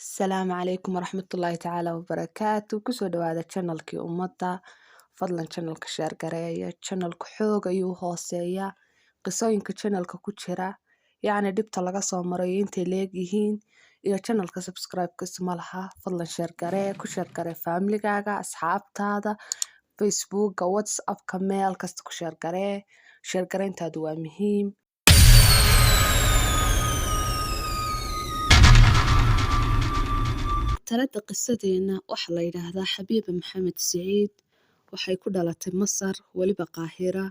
Asalaamu calaykum waraxmatullaahi tacaala wabarakaatu. Kusoo dhawaada channelkii ummadda. Fadlan channelka share gareeya. Channelka xoog ayuu hooseeyaa. Qisooyinka channelka ku jira yacni dhibta laga soo maray intay leegyihiin iyo channelka subscribe ma laha. Fadlan share garee, ku share garee familygaaga, asxaabtaada, facebooka, whatsappka, meel kasta ku share garee. Share gareyntaadu waa muhiim. Talada qisadeena waxaa la yidhaahdaa Xabiiba Maxamed Siciid. Waxay ku dhalatay Masar, weliba Qaahira,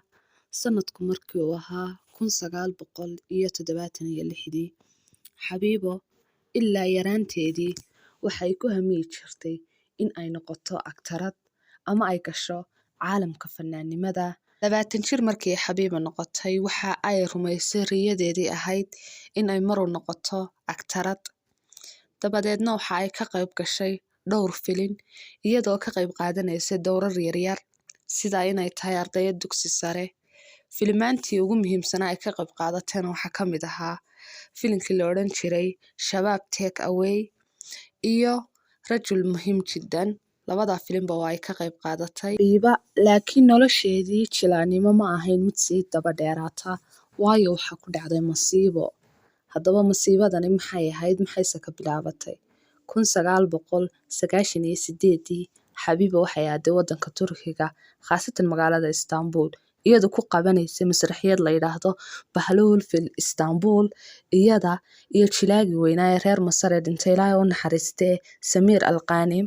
sanadku markii uu ahaa 1976. Xabiibo ilaa yaraanteedii waxay ku hamiyi jirtay in ay noqoto aktarad ama ay gasho caalamka fanaannimada. 20 jir markii Xabiiba noqotay waxa ay rumaysay riyadeedii ahayd in ay mar u noqoto aktarad. Dabadeedna waxa ay ka qayb gashay dhowr filin iyadoo ka qayb qaadanaysa dowrar yaryar sida inay tahay ardayad dugsi sare. Filimaantii ugu muhiimsanaa ay ka qayb qaadateen waxaa ka mid ahaa filinkii la odhan jiray Shabaab Take Away iyo Rajul Muhiim Jiddan. Labada filimba waa ay ka qayb qaadatay. Xabiiba laakiin nolosheedii jilaanimo ma ahayn mid sii daba dheeraata, waayo waxaa ku dhacday masiibo. Haddaba masiibadani maxay ahayd, maxayse ka bilaabatay? 1998 Xabiiba waxay aaday waddanka Turkiga, khaasatan magaalada Istanbul, iyadoo ku qabanaysay masraxiyad la yidhaahdo Bahloul fil Istanbul. Iyada iyo jilaagii weynaa ee reer Masar ee dhintay Ilaahay u naxariistee Samiir Alqaani.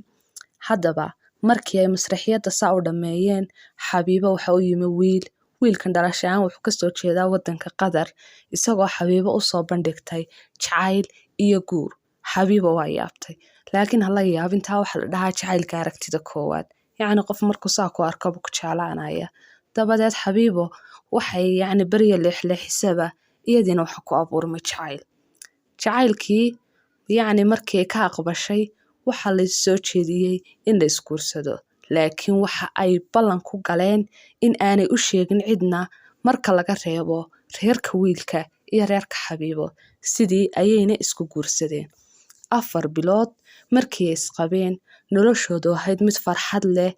Haddaba markii ay masraxiyadda saa u dhammeeyeen, Xabiiba waxa u yimi wiilkan dhalasho ahaan wuxuu kasoo jeedaa waddanka Qatar, isagoo Xabiiba u soo bandhigtay jacayl iyo guur. Xabiiba waa yaabtay, laakiin hala yaabintaa waxa la dhahaa jacaylka aragtida koowaad, yacni qof markuu saa ku arko ku jeclaanaya. Dabadeed Xabiibo waxay yacni beriya leexleexisaba iyadiina waxa ku abuurmay jacaylkii yacni markii ka aqbashay waxa la soo jeediyey in la isguursado, laakiin waxa ay ballan ku galeen in aanay u sheegin cidna marka laga reebo reerka wiilka iyo reerka Xabiibo. Sidii ayayna isku guursadeen. 4 bilood markii ay isqabeen noloshoodu ahayd mid farxad leh,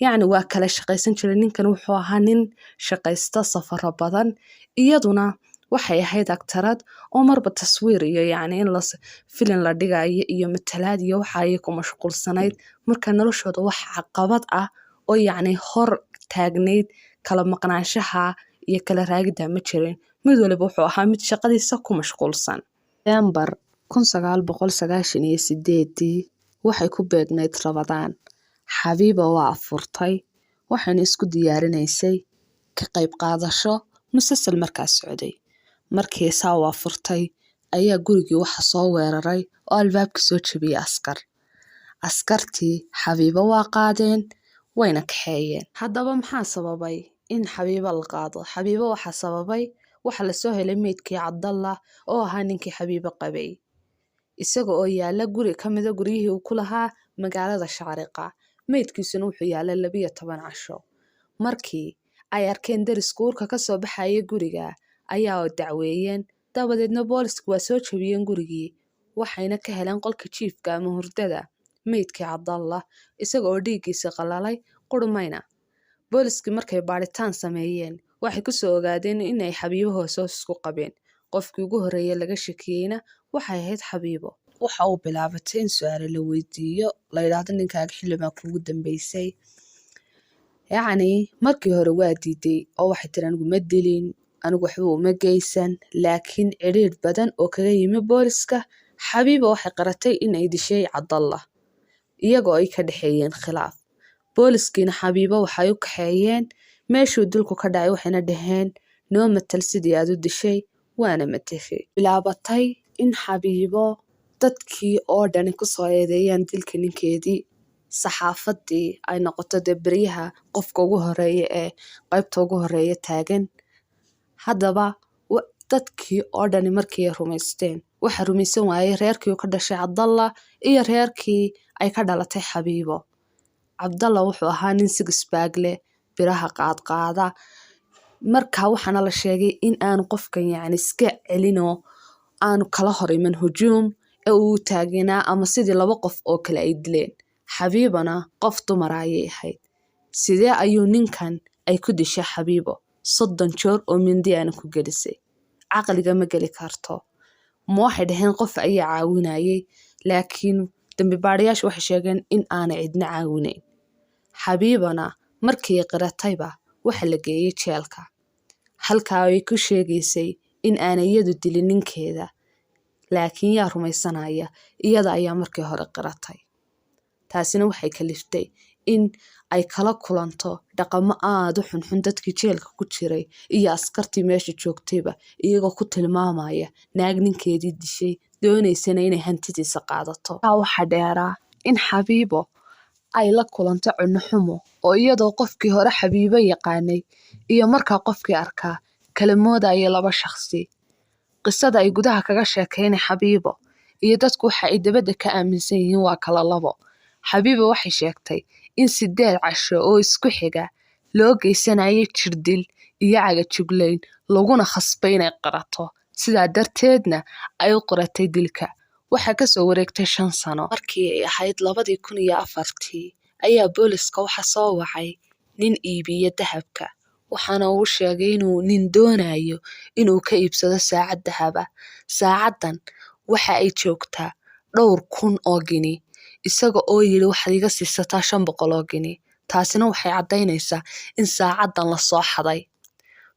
yacni waa kala shaqaysan jiray. Ninkan wuxuu ahaa nin shaqaysta safaro badan, iyaduna waxay ahayd aktarad oo marba taswiir iyo yacni in filin la dhigayo iyo matalaad iyo waxa ay ku mashquulsanayd. Marka noloshooda wax caqabad ah oo yacni hor taagnayd kala maqnaanshaha iyo kala raagida ma jirin. Mid waliba wuxuu ahaa mid shaqadiisa ku mashquulsan. December 1998 waxay ku beegnayd Ramadaan. Xabiiba waa furtay, waxayna isku diyaarinaysay ka qayb qaadasho musalsal markaas socday. Markii saa waa furtay ayaa gurigii waxa soo weeraray oo albaabka soo jabiyay askar. Askartii Xabiiba waa qaadeen wayna kaxeeyeen. Haddaba maxaa sababay in Xabiiba la qaado? Xabiiba waxaa sababay waxa la soo helay meydkii Cabdallah oo ahaa ninkii Xabiiba qabay, isaga oo yaala guri ka mid ah guryihii uu ku lahaa magaalada Shaariqa. Meydkiisuna wuxuu yaalay 12 casho. Markii ay arkeen deriska uurka ka soo baxaya guriga ayaa dacweeyeen. Dabadeedna booliisku waa soo jabiyeen gurigii, waxayna ka heleen qolka jiifka ama hurdada meydkii Cabdallah, isaga oo dhiiggiisa qalalay qurmayna. Booliiskii markay baaritaan sameeyeen waxay ku soo ogaadeen in ay Xabiibo hoos isku qabeen. Qofkii ugu horreeyay laga shakiyeyna waxay ahayd Xabiibo. Waxa uu bilaabatay in su'aalo la weydiiyo, la yidhaahdo ninkaaga xilligaa kuugu dambeysay. Yacni markii hore waa diiday oo waxay tiri anigu ma dilin, anigu waxba uma geysan, laakiin cidhiidh badan oo kaga yimi booliiska. Xabiiba waxay qaratay in ay dishay Cabdallah, iyagoo ay ka dhexeeyeen khilaaf. Booliiskiina Xabiiba waxay u kaxeeyeen meeshuu dilku ka dhacay, waxayna dhaheen noo matal sidii aad u dishay, waana matashay. Bilaabatay in Xabiibo dadkii oo dhani ku soo eedeeyaan dilka ninkeedii, saxaafadii ay noqoto beryaha qofka ugu horeeya ee qaybta ugu horeeya taagan. Haddaba dadkii oo dhani markii ay rumaysteen waxa rumaysan waayay reerkii uu ka dhashay Cabdallah iyo reerkii ay ka dhalatay Xabiibo. Cabdallah wuxuu ahaa nin sigisbaag leh, biraha qaadqaada. Markaa waxaana la sheegay in aanu qofkan yacni iska celinoo aanu kala hor iman hujuum ee uu taagnaa ama sidii laba qof oo kale ay dileen. Xabiibana qof dumar ayay ahayd. Sidee ayuu ninkan ay ku dishay Xabiibo 30 jeer oo mindi aan ku gelisay? Caqliga ma geli karto. Ma waxay dhaheen qof ayaa caawinayay, laakiin dambi baadhayaashu waxay sheegeen in aanay cidna caawinayn. Xabiibana markii ay qiratayba waxa la geeyay jeelka. Halkaa ay ku sheegaysay in aanay iyadu dilin ninkeeda, laakiin yaa rumaysanaya iyada ayaa markii hore qiratay. Taasina waxay kaliftay in ay kala kulanto dhaqamo aad u xunxun dadkii jeelka ku jiray iyo askartii meesha joogtayba, iyagoo ku tilmaamaya naag ninkeedii dishay, doonaysana inay hantidiisa qaadato. Waxa dheeraa in Xabiibo ay la kulanto cunno xumo, oo iyadoo qofkii hore Xabiibo yaqaanay iyo markaa qofkii arkaa kala moodaya laba shakhsi. Qisada ay gudaha kaga sheekaynay Xabiibo iyo dadku waxa ay dabadda ka aaminsan yihiin waa kala labo. Xabiibo waxay sheegtay in 8 casho oo isku xiga loo geysanayay jirdil iyo cagajuglayn, laguna khasbay inay qirato, sidaa darteedna ay u qiratay dilka. Waxaa ka soo wareegtay 5 sano. Markii ay ahayd 2004 ayaa booliska waxa soo wacay nin iibiya dahabka, waxaana uu sheegay inuu nin doonayo inuu ka iibsado saacad dahaba. Saacadan waxa ay joogtaa 2,000 oo gini, isaga oo yiri waxaad iga siisataa 500 oo gini. Taasina waxay caddaynaysaa in saacadan la soo xaday.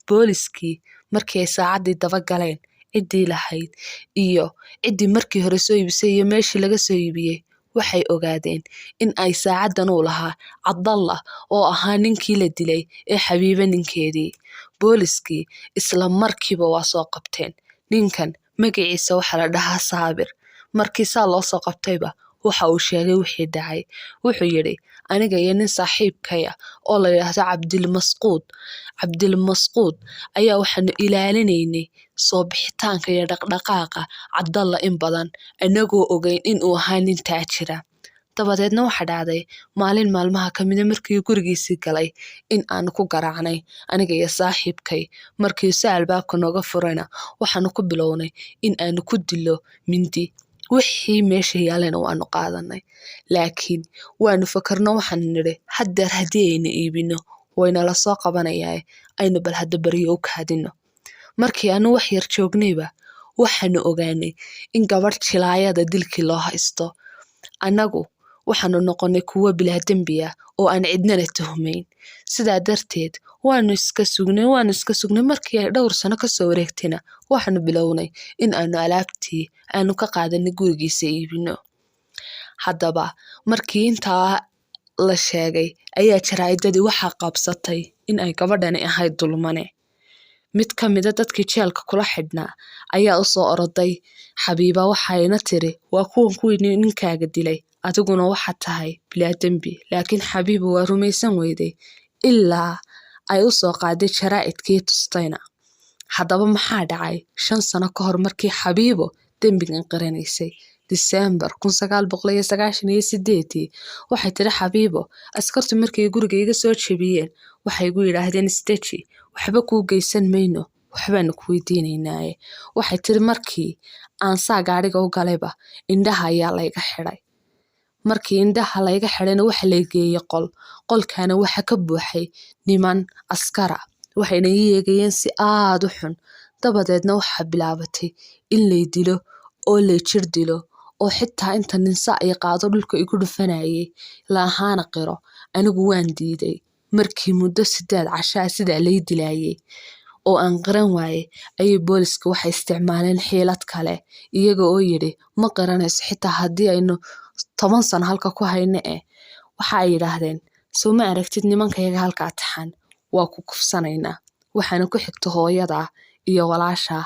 Booliskii markii ay saacadii daba galeen ciddii lahayd iyo ciddii markii hore soo iibisay iyo meeshii laga soo iibiyey, waxay ogaadeen in ay saacadan u lahaa Cabdallah oo ahaa ninkii la dilay ee Xabiibo ninkeedii. Booliskii isla markiiba waa soo qabteen. Ninkan magaciisa waxa la dhahaa Saabir. Markii saa loo soo qabtayba waxa uu sheegay wixii dhacay. Wuxuu yidhi aniga iyo nin saaxiibkaya oo la yiraahdo Cabdilmasquud ayaa waxaanu ilaalinaynay soo bixitaanka iyo dhaqdhaqaaqa Cabdallah in badan, anagoo ogeyn in uu ahaa nin taajira. Dabadeedna waxa dhacday maalin maalmaha ka mid ah markii gurigiisii galay in aan ku garaacnay aniga iyo saaxiibkay. Markii uu albaabka nooga furayna waxaanu ku bilownay in aanu ku dilo mindi. Wixii meesha yaalayna waanu qaadanay, laakiin waanu fakarno waxaanu nidhi haddeer haddii aynu iibino wayna la soo qabanayaa, aynu bal hadda baryo u kaadino. Markii aanu wax yar joognayba waxaanu ogaanay in gabadh jilaayada dilkii loo haysto. Annagu waxaanu noqonay kuwo bilaa dembi ah oo aan cidnana tuhmayn. Sidaa darteed waanu iska sugnay markii ay 2 sano ka soo wareegtayna waxaanu bilownay in aanu alaabtii aanu ka qaadanay gurigiisa iibino. Haddaba markii intaa la sheegay ayaa jaraa'idadii waxaa qabsatay in ay gabadhani ahayd dulmane. Mid ka mid ah dadkii jeelka kula xidhnaa ayaa u soo oroday Xabiiba, waxayna tiri waa kuwii ninkaaga dilay, adiguna waxaad tahay bilaa dembi. Laakiin Xabiiba waa rumaysan weyday ilaa ay u soo qaaday jaraa'idkii tustayna. Haddaba maxaa dhacay 5 sano ka hor markii Xabiibo dembigan qiranaysay? December 1998 waxay tiri Xabiibo, askartu markay guriga iga soo jabiyeen waxay igu yiraahdeen istaji, waxba kuu geysan mayno, waxbaanu ku weydiinaynaaye. Waxay tiri markii aan saa gaariga u galayba indhaha ayaa layga xidhay. Markii indhaha layga xidhayna waxa la geeyay qolkaana waxa ka buuxay niman askara, waxayna ii eegayeen si aad u xun. Dabadeedna waxa bilaabatay in lay dilo oo lay jir dilo, oo xitaa inta ninsa ay qaado dhulka igu dhufanayay laahaana qiro. Anigu waan diiday. Markii muddo 8 casho sidaa lay dilayay oo aan qiran waayay ayay booliska waxay isticmaaleen xeelad kale, iyaga oo yidhi ma qiranayso xitaa haddii aynu 10 sano halka ku hayno. Waxa ay yidhaahdeen soo ma aragtid nimankayaga halkaa taxan, waa ku kufsanaynaa, waxaana ku xigta hooyadaa iyo walaashaa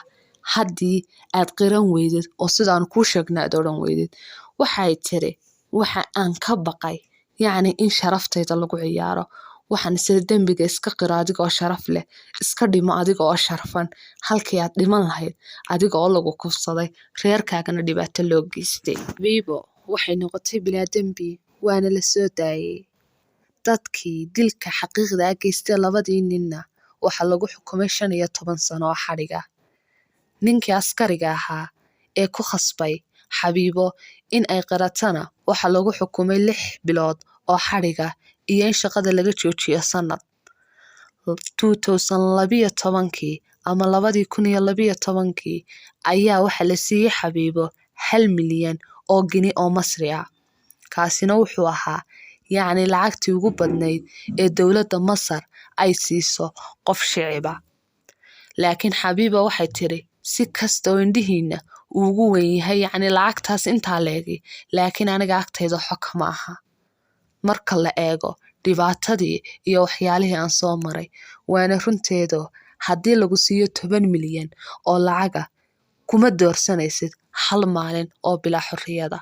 haddii aad qiran weydid oo sidaan kuu sheegna aad odhan weydid. Waxay tiri waxa aan ka baqay yacni in sharaftayda lagu ciyaaro. Waxaan sida dembiga iska qiro adiga oo sharaf leh, iska dhimo adiga oo sharfan, halkii aad dhiman lahayd adiga oo lagu kufsaday, reerkaagana dhibaato loo geystay. Xabiibo waxay noqotay bilaa dembi, waana la soo daayay. Dadkii dilka xaqiiqda ah geystay 2 ninna waxa lagu xukumay 15 sano oo xadhiga. Ninkii askariga ahaa ee ku khasbay Xabiibo in ay qaratana waxaa lagu xukumay 6 bilood oo xadhiga iyo in shaqada laga joojiyo sanad. 2012 ama 2012 ayaa waxaa la siiyey Xabiibo 1 milyan oo gini oo Masri ah. Kaasina wuxuu ahaa yacni lacagtii ugu badnayd ee dowladda Masar ay siiso qof shiciba. Laakiin Xabiibo waxay tiri si kasta oo indhihiina ugu weyn yahay yacni lacagtaas intaa leegi, laakiin aniga agtayda xog ma aha. Marka la eego dhibaatadii iyo waxyaalihii aan soo maray, waana runteedo haddii lagu siiyo 10 milyan oo lacaga kuma doorsanaysid hal maalin oo bilaa xorriyada.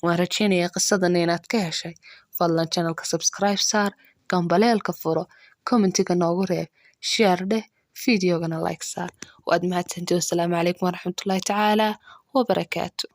Waan rajaynayaa qisadan inaad ka heshay. Fadlan channelka subscribe saar, gambaleelka furo, commentiga noogu reeb, share dheh, videogana like saar. Waad mahadsantihiin. Wassalaamu calaykum waraxmatullaahi tacaala wabarakaatu.